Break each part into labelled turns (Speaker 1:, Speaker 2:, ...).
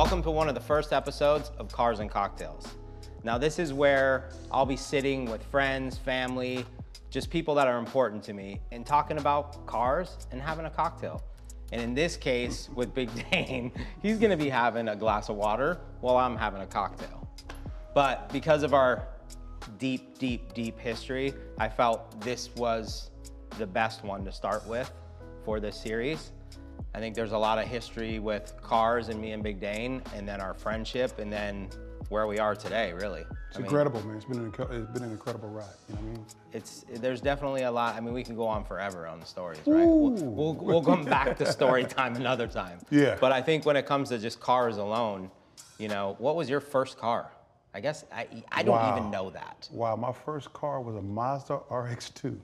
Speaker 1: Welcome to one of the first episodes of Cars and Cocktails. Now this is where I'll be sitting with friends, family, just people that are important to me and talking about cars and having a cocktail. And in this case, with Big Dane, he's gonna be having a glass of water while I'm having a cocktail. But because of our deep history, I felt this was the best one to start with for this series. I think there's a lot of history with cars and me and Big Dane, and then our friendship, and then where we are today, really.
Speaker 2: It's incredible, man. It's been an incredible ride, you know what I mean?
Speaker 1: There's definitely a lot. I mean, we can go on forever on the stories, right? We'll come back to story time another time.
Speaker 2: Yeah.
Speaker 1: But I think when it comes to just cars alone, you know, what was your first car? I guess I don't even know that.
Speaker 2: Wow, my first car was a Mazda RX-2.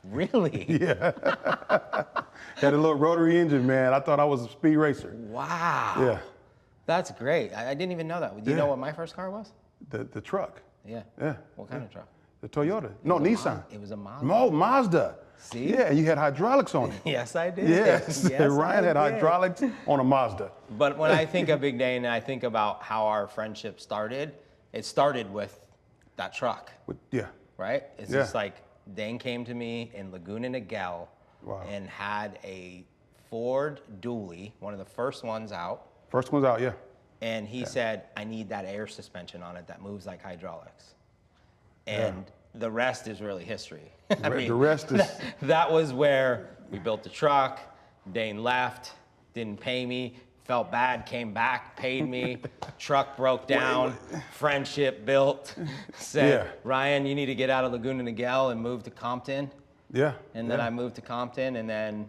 Speaker 1: Really?
Speaker 2: Yeah. Had a little rotary engine, man. I thought I was a speed racer.
Speaker 1: Wow.
Speaker 2: Yeah.
Speaker 1: That's great. I didn't even know that. Do you know what my first car was?
Speaker 2: The truck.
Speaker 1: Yeah.
Speaker 2: Yeah.
Speaker 1: What kind of truck?
Speaker 2: The Toyota. No, Nissan.
Speaker 1: It was a Mazda.
Speaker 2: No, Mazda.
Speaker 1: See?
Speaker 2: Yeah, and you had hydraulics on it.
Speaker 1: Yes, I did.
Speaker 2: Yes,
Speaker 1: Yes,
Speaker 2: Ryan had hydraulics on a Mazda.
Speaker 1: But when I think of Big Dane and I think about how our friendship started, it started with that truck,
Speaker 2: Yeah.
Speaker 1: right? It's just like Dane came to me in Laguna Niguel and had a Ford Dually, one of the first ones out.
Speaker 2: First one's out, yeah.
Speaker 1: And he said, I need that air suspension on it that moves like hydraulics. And the rest is really history. I mean,
Speaker 2: the rest is...
Speaker 1: That was where we built the truck, Dane left, didn't pay me, felt bad, came back, paid me, truck broke down, friendship built, said, Ryan, you need to get out of Laguna Niguel and move to Compton.
Speaker 2: Yeah.
Speaker 1: And then I moved to Compton, and then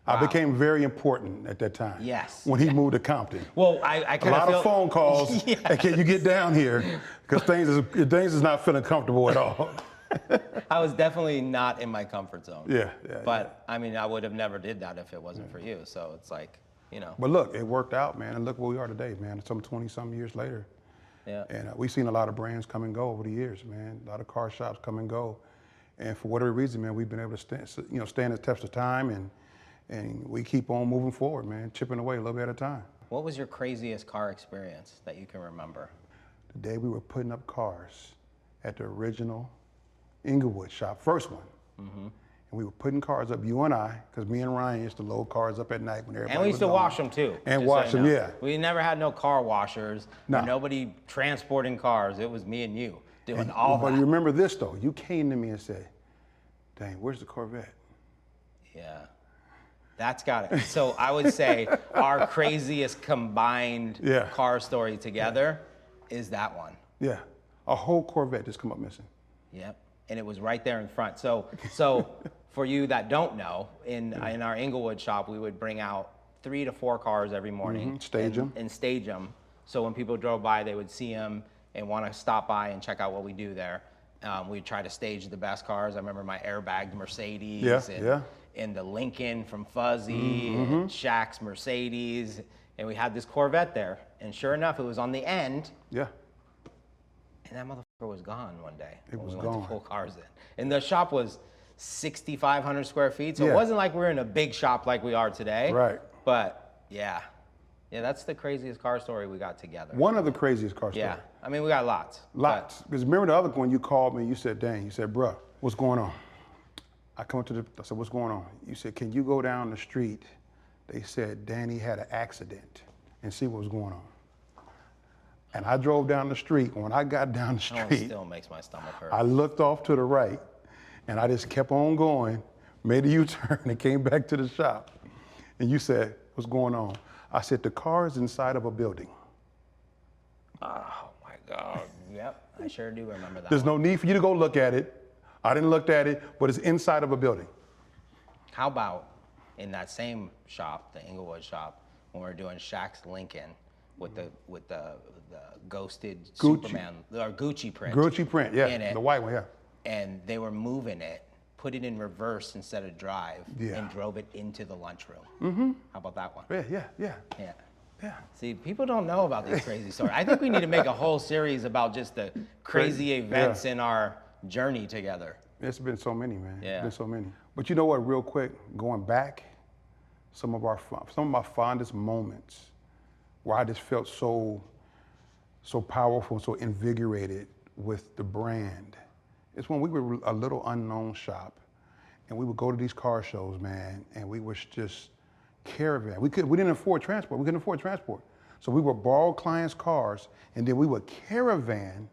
Speaker 2: I became very important at that time.
Speaker 1: Yes.
Speaker 2: When he moved to Compton.
Speaker 1: Well, I kind of
Speaker 2: a lot of phone calls. Hey, can you get down here? Because things is not feeling comfortable at all.
Speaker 1: I was definitely not in my comfort zone.
Speaker 2: Yeah.
Speaker 1: But I mean, I would have never did that if it wasn't for you. So it's like, you know.
Speaker 2: But look, it worked out, man, and look where we are today, man. Some 20-some years later.
Speaker 1: Yeah.
Speaker 2: And we've seen a lot of brands come and go over the years, man. A lot of car shops come and go, and for whatever reason, man, we've been able to stand the test of time, and we keep on moving forward, man, chipping away a little bit at a time.
Speaker 1: What was your craziest car experience that you can remember?
Speaker 2: The day we were putting up cars at the original Inglewood shop, first one. And we were putting cars up, you and I, because me and Ryan used to load cars up at night when everybody was
Speaker 1: And we used to wash them too.
Speaker 2: And wash them, yeah.
Speaker 1: We never had no car washers,
Speaker 2: No.
Speaker 1: nobody transporting cars. It was me and you doing all that.
Speaker 2: But you remember this though, you came to me and said, Dane, where's the Corvette?
Speaker 1: Yeah, that's got it. So I would say our craziest combined car story together is that one.
Speaker 2: Yeah, a whole Corvette just come up missing.
Speaker 1: Yep, and it was right there in front. So for you that don't know, in our Inglewood shop, we would bring out 3 to 4 cars every morning.
Speaker 2: Stage them.
Speaker 1: And stage them. So when people drove by, they would see them and want to stop by and check out what we do there. We'd try to stage the best cars. I remember my airbagged Mercedes and the Lincoln from Fuzzy and Shaq's Mercedes. And we had this Corvette there. And sure enough, it was on the end.
Speaker 2: Yeah.
Speaker 1: And that motherfucker was gone one day.
Speaker 2: It was
Speaker 1: when we
Speaker 2: gone.
Speaker 1: went to pull cars in. And the shop was 6,500 square feet. So it wasn't like we're in a big shop like we are today.
Speaker 2: Right.
Speaker 1: But yeah, that's the craziest car story we got together.
Speaker 2: One of the craziest car stories.
Speaker 1: Yeah, I mean, we got lots.
Speaker 2: Lots. Because remember the other one, you called me, you said, Dane, you said, bruh, what's going on? I said, what's going on? You said, can you go down the street? They said Danny had an accident and see what was going on. And I drove down the street. When I got down the street,
Speaker 1: It still makes my stomach hurt.
Speaker 2: I looked off to the right and I just kept on going, made a U-turn and came back to the shop. And you said, what's going on? I said, the car is inside of a building.
Speaker 1: Oh my God. Yep, I sure do remember that.
Speaker 2: There's no need for you to go look at it. I didn't look at it, but it's inside of a building.
Speaker 1: How about in that same shop, the Inglewood shop, when we were doing Shaq's Lincoln with the ghosted Superman or Gucci print.
Speaker 2: Gucci print, yeah,
Speaker 1: in it,
Speaker 2: the white one, yeah.
Speaker 1: And they were moving it, put it in reverse instead of drive, and drove it into the lunchroom. How about that one?
Speaker 2: Yeah.
Speaker 1: See, people don't know about these crazy stories. I think we need to make a whole series about just the crazy events in our journey together.
Speaker 2: It's been so many, man.
Speaker 1: Yeah.
Speaker 2: It's been so many. But you know what, real quick, going back, some of my fondest moments where I just felt so powerful, so invigorated with the brand. It's when we were a little unknown shop, and we would go to these car shows, man, and we was just caravan. We didn't afford transport. We couldn't afford transport. So we would borrow clients' cars, and then we would caravan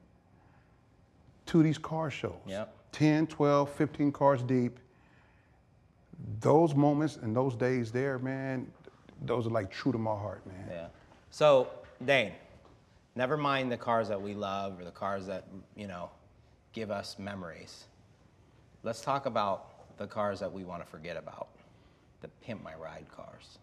Speaker 2: to these car shows.
Speaker 1: Yep.
Speaker 2: 10, 12, 15 cars deep. Those moments and those days there, man, those are like true to my heart, man.
Speaker 1: Yeah. So, Dane, never mind the cars that we love or the cars that, you know, give us memories. Let's talk about the cars that we want to forget about, the Pimp My Ride cars.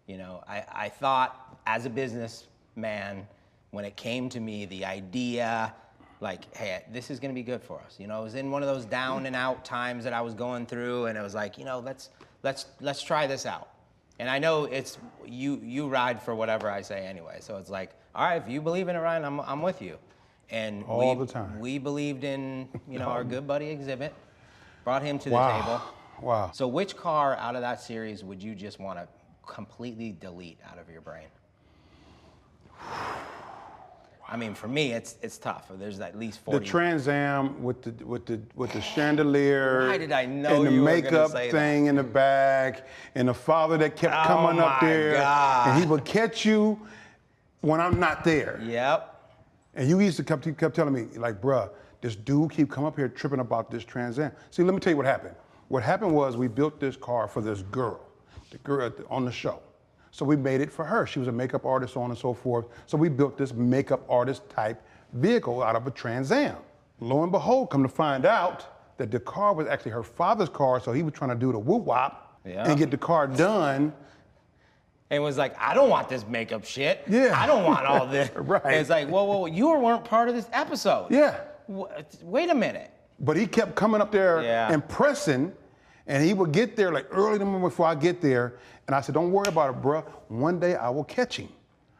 Speaker 1: You know, I thought as a businessman, when it came to me, the idea, like, hey, this is going to be good for us. You know, it was in one of those down and out times that I was going through, and it was like, you know, let's try this out. And I know it's you ride for whatever I say anyway. So it's like, all right, if you believe in it, Ryan, I'm with you. And
Speaker 2: all the time.
Speaker 1: We believed in, you know, our good buddy Exhibit, brought him to the
Speaker 2: Wow.
Speaker 1: table.
Speaker 2: Wow.
Speaker 1: So which car out of that series would you just want to completely delete out of your brain? I mean, for me, it's tough. There's at least 40.
Speaker 2: The Trans Am with the chandelier.
Speaker 1: Why did I know
Speaker 2: and the
Speaker 1: you were gonna
Speaker 2: makeup
Speaker 1: say
Speaker 2: thing in the back, and the father that kept coming up
Speaker 1: my
Speaker 2: there,
Speaker 1: God.
Speaker 2: and he would catch you when I'm not there.
Speaker 1: Yep.
Speaker 2: And you used to kept telling me, like, bruh, this dude keep come up here tripping about this Trans Am. See, let me tell you what happened. What happened was we built this car for this girl, the girl on the show. So we made it for her. She was a makeup artist, so on and so forth. So we built this makeup artist type vehicle out of a Trans Am. Lo and behold, come to find out that the car was actually her father's car, so he was trying to do the woo-wop and get the car done.
Speaker 1: And was like, I don't want this makeup shit.
Speaker 2: Yeah.
Speaker 1: I don't want all this.
Speaker 2: Right.
Speaker 1: And it's like, whoa, you weren't part of this episode.
Speaker 2: Yeah.
Speaker 1: Wait a minute.
Speaker 2: But he kept coming up there impressing, and he would get there like early in the morning before I get there. And I said, don't worry about it, bro. One day I will catch him.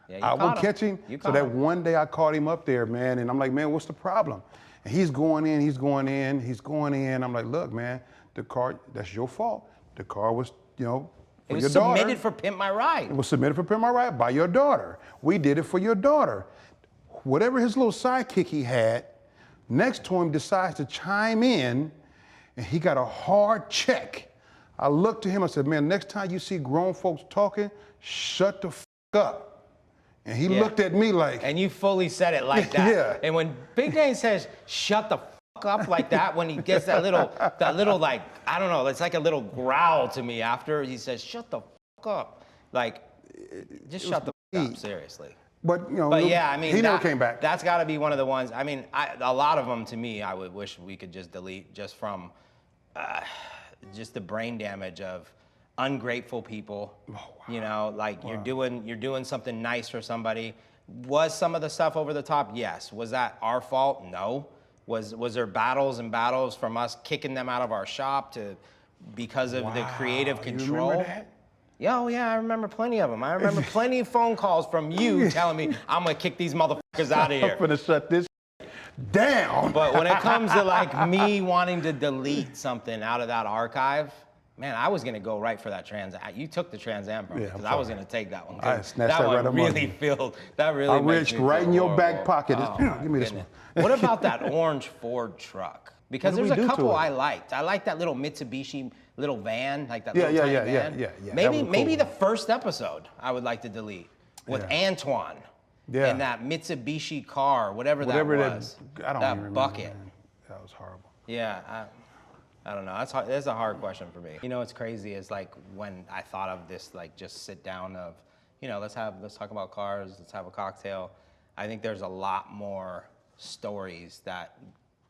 Speaker 1: Yeah,
Speaker 2: I will catch him. So that one day I caught him up there, man. And I'm like, man, what's the problem? And he's going in. I'm like, look, man, the car, that's your fault. The car was, you know, for your daughter.
Speaker 1: It was submitted for Pimp My Ride.
Speaker 2: It was submitted for Pimp My Ride by your daughter. We did it for your daughter. Whatever his little sidekick he had, next to him decides to chime in, and he got a hard check. I looked to him, I said, man, next time you see grown folks talking, shut the f up. And he looked at me like.
Speaker 1: And you fully said it like that.
Speaker 2: Yeah.
Speaker 1: And when Big Dane says, shut the f up like that, when he gets that little like, I don't know, it's like a little growl to me after he says, shut the f up. Like, just shut the f up, seriously.
Speaker 2: But, you know,
Speaker 1: But yeah, I mean,
Speaker 2: he never came back.
Speaker 1: That's got to be one of the ones. I mean, a lot of them to me, I would wish we could just delete just from just the brain damage of ungrateful people. Oh, wow. You know, like you're doing something nice for somebody. Was some of the stuff over the top? Yes. Was that our fault? No. Was there battles and battles from us kicking them out of our shop because of the creative control?
Speaker 2: You remember that?
Speaker 1: Yeah, oh yeah, I remember plenty of them. I remember plenty of phone calls from you telling me, I'm gonna kick these motherfuckers out of here.
Speaker 2: I'm gonna shut this down.
Speaker 1: But when it comes to like me wanting to delete something out of that archive, man, I was gonna go right for that Trans Am. You took the Trans Am from me because I was gonna take that one.
Speaker 2: I snatched that right up
Speaker 1: really filled. That really.
Speaker 2: I reached right in your back pocket.
Speaker 1: Oh,
Speaker 2: Give me this one.
Speaker 1: What about that orange Ford truck? Because there's a couple I liked. I liked that little Mitsubishi little van, like that little tiny van.
Speaker 2: Yeah.
Speaker 1: Maybe the first episode I would like to delete with Antoine.
Speaker 2: Yeah.
Speaker 1: And that Mitsubishi car, whatever that was.
Speaker 2: I don't even remember,
Speaker 1: bucket.
Speaker 2: Man. That was horrible.
Speaker 1: Yeah, I don't know. That's a hard question for me. You know what's crazy is like when I thought of this, like just sit down of, you know, let's talk about cars, let's have a cocktail. I think there's a lot more stories that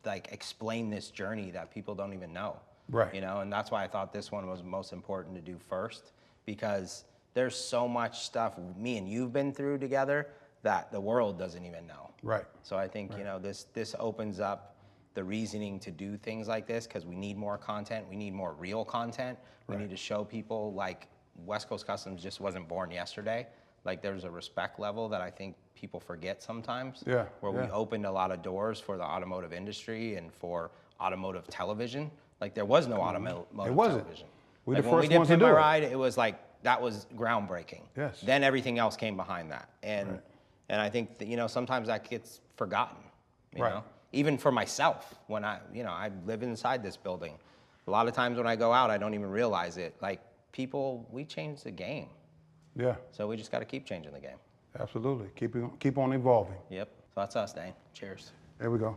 Speaker 1: like explain this journey that people don't even know.
Speaker 2: Right.
Speaker 1: You know, and that's why I thought this one was most important to do first, because there's so much stuff me and you've been through together that the world doesn't even know.
Speaker 2: Right.
Speaker 1: So I think, you know, this opens up the reasoning to do things like this because we need more content. We need more real content. We need to show people like West Coast Customs just wasn't born yesterday. Like there's a respect level that I think people forget sometimes.
Speaker 2: Yeah.
Speaker 1: Where we opened a lot of doors for the automotive industry and for automotive television. Like there was no automotive
Speaker 2: It wasn't.
Speaker 1: television.
Speaker 2: We
Speaker 1: Like
Speaker 2: the
Speaker 1: when
Speaker 2: first
Speaker 1: we did
Speaker 2: ones to
Speaker 1: Pimp
Speaker 2: do
Speaker 1: My
Speaker 2: it.
Speaker 1: Ride, it was like that was groundbreaking.
Speaker 2: Yes.
Speaker 1: Then everything else came behind that. And I think that, you know, sometimes that gets forgotten, you know, even for myself when I live inside this building. A lot of times when I go out, I don't even realize it. Like people, we change the game.
Speaker 2: Yeah.
Speaker 1: So we just got to keep changing the game.
Speaker 2: Absolutely. Keep on evolving.
Speaker 1: Yep. So that's us, Dane. Cheers.
Speaker 2: There we go.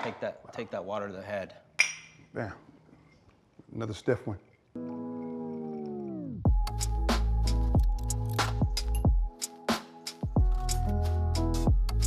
Speaker 1: Take that water to the head.
Speaker 2: Bam. Another stiff one.